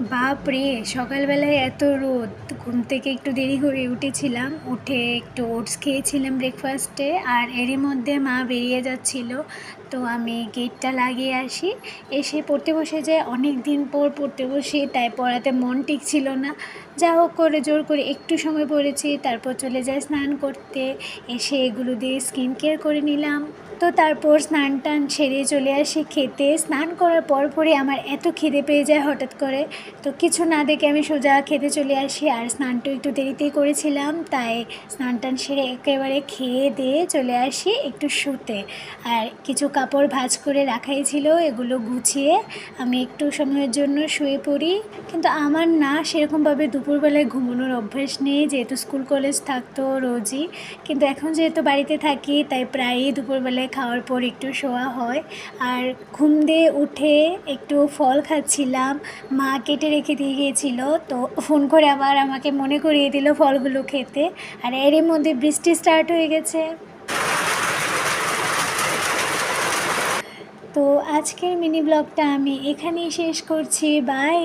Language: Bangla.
বাপরে! সকালবেলায় এত রোদ। ঘুম থেকে একটু দেরি করে উঠেছিলাম। উঠে একটু ওটস খেয়েছিলাম ব্রেকফাস্টে। আর এরই মধ্যে মা বেরিয়ে যাচ্ছিল। তো আমি গেটটা লাগিয়ে আসি। এসে পড়তে বসে যাই। অনেকদিন পর পড়তে বসি, তাই পড়াতে মন টিকছিল না। যা হোক করে জোর করে একটু সময় পড়েছি। তারপর চলে যাই স্নান করতে। এসে এগুলো দিয়ে স্কিন কেয়ার করে নিলাম। তো তারপর স্নান-টান সেরে চলে আসি খেতে। স্নান করার পরপরই আমার এত খিদে পেয়ে যায় হঠাৎ করে। তো কিছু না দেখে আমি সোজা খেতে চলে আসি। আর স্নানটা একটু দেরিতেই করেছিলাম, তাই স্নান-টান সেরে একেবারে খেয়ে দিয়ে চলে আসি একটু শুতে। আর কিছু কাপড় ভাঁজ করে রাখাই ছিল, এগুলো গুছিয়ে আমি একটু সময়ের জন্য শুয়ে পড়ি। কিন্তু আমার না সেরকমভাবে দুপুরবেলায় ঘুমানোর অভ্যাস নেই, যেহেতু স্কুল কলেজ থাকতো রোজই। কিন্তু এখন যেহেতু বাড়িতে থাকি, তাই প্রায়ই দুপুরবেলায় খাওয়ার পর একটু শোয়া হয়। আর ঘুম দিয়ে উঠে একটু ফল খাচ্ছিলাম। মা কেটে রেখে দিয়ে গিয়েছিল, তো ফোন করে আবার আমাকে মনে করিয়ে দিল ফলগুলো খেতে। আর এরই মধ্যে বৃষ্টি স্টার্ট হয়ে গেছে। তো আজকের মিনি ব্লগটা আমি এখানেই শেষ করছি। বাই।